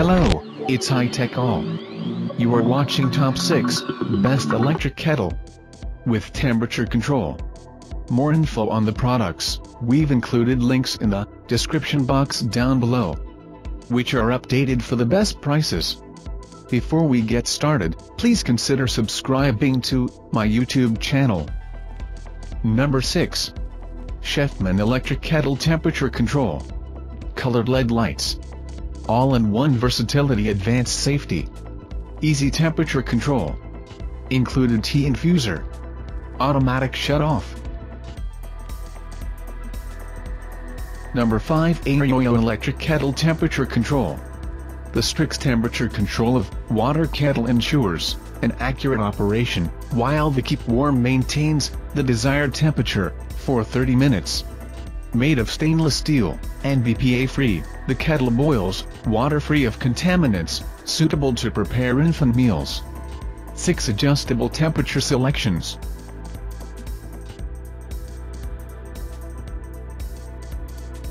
Hello, it's High Tech All. You are watching Top 6 Best Electric Kettle with temperature control. More info on the products, we've included links in the description box down below, which are updated for the best prices. Before we get started, please consider subscribing to my YouTube channel. Number 6. Chefman Electric Kettle Temperature Control. Colored LED lights. All-in-one versatility, advanced safety. Easy temperature control. Included tea infuser. Automatic shut-off. Number 5. Aereo Electric Kettle Temperature Control. The strict temperature control of water kettle ensures an accurate operation, while the keep warm maintains the desired temperature for 30 minutes. Made of stainless steel and BPA-free, the kettle boils water free of contaminants, suitable to prepare infant meals. 6 adjustable temperature selections.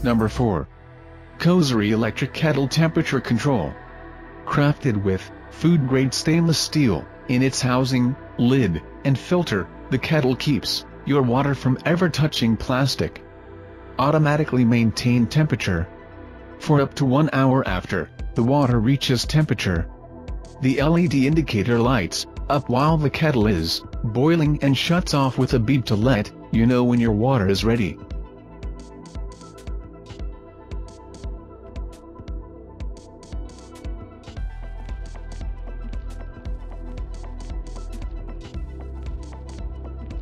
Number 4. Cosary Electric Kettle Temperature Control. Crafted with food-grade stainless steel in its housing, lid, and filter, the kettle keeps your water from ever touching plastic. Automatically maintain temperature for up to 1 hour after the water reaches temperature. The LED indicator lights up while the kettle is boiling and shuts off with a beep to let you know when your water is ready.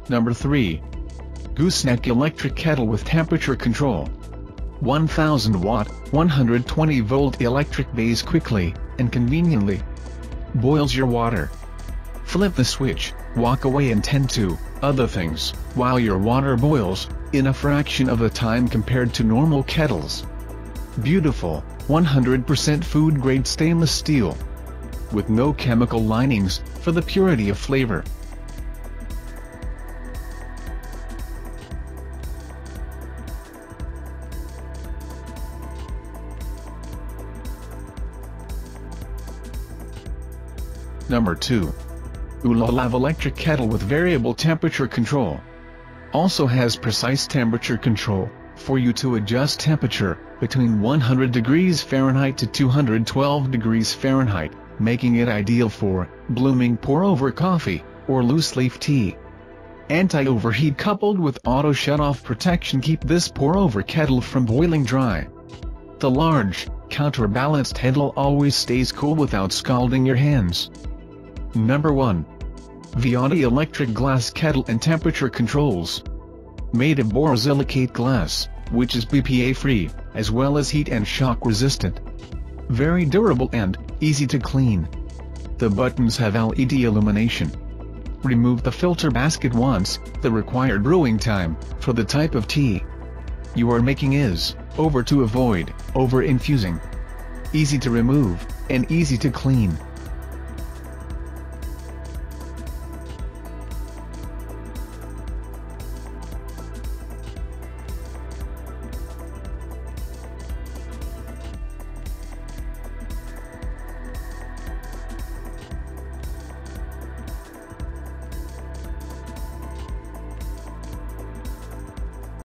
Number 3. Gooseneck Electric Kettle with Temperature Control. 1000 watt, 120 volt electric base quickly and conveniently boils your water. Flip the switch, walk away and tend to other things while your water boils in a fraction of the time compared to normal kettles. Beautiful, 100% food grade stainless steel with no chemical linings for the purity of flavor. Number 2. Ulalav Electric Kettle with Variable Temperature Control. Also has precise temperature control for you to adjust temperature between 100 degrees Fahrenheit to 212 degrees Fahrenheit, making it ideal for blooming pour-over coffee or loose-leaf tea. Anti-overheat coupled with auto shut-off protection keep this pour-over kettle from boiling dry. The large, counterbalanced handle always stays cool without scalding your hands. Number 1. Viati Electric Glass Kettle and Temperature Controls. Made of borosilicate glass, which is BPA-free, as well as heat and shock resistant. Very durable and easy to clean. The buttons have LED illumination. Remove the filter basket once the required brewing time for the type of tea you are making is over to avoid over-infusing. Easy to remove and easy to clean.